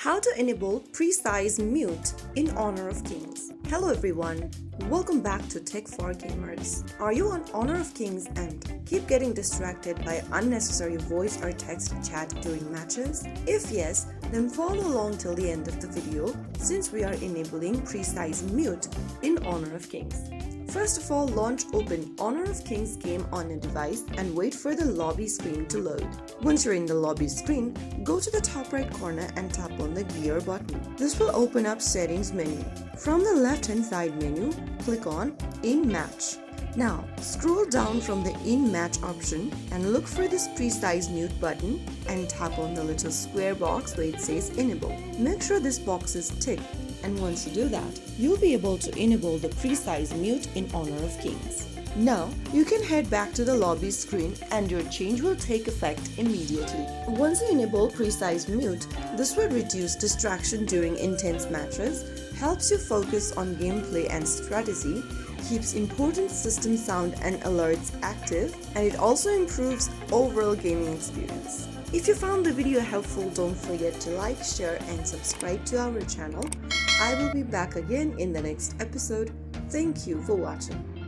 How to enable precise mute in Honor of Kings. Hello everyone, welcome back to Tech for Gamers. Are you on Honor of Kings and keep getting distracted by unnecessary voice or text chat during matches? If yes, then follow along till the end of the video since we are enabling precise mute in Honor of Kings. First of all, launch open Honor of Kings game on a device and wait for the lobby screen to load. Once you're in the lobby screen, go to the top right corner and tap on the gear button. This will open up settings menu. From the left hand side menu, click on In Match. Now, scroll down from the In Match option and look for this precise mute button and tap on the little square box where it says Enable. Make sure this box is ticked, and once you do that, you'll be able to enable the precise mute in Honor of Kings. Now, you can head back to the lobby screen and your change will take effect immediately. Once you enable precise mute, this will reduce distraction during intense matches, helps you focus on gameplay and strategy, keeps important system sound and alerts active, and it also improves overall gaming experience. If you found the video helpful, don't forget to like, share and subscribe to our channel. I will be back again in the next episode. Thank you for watching.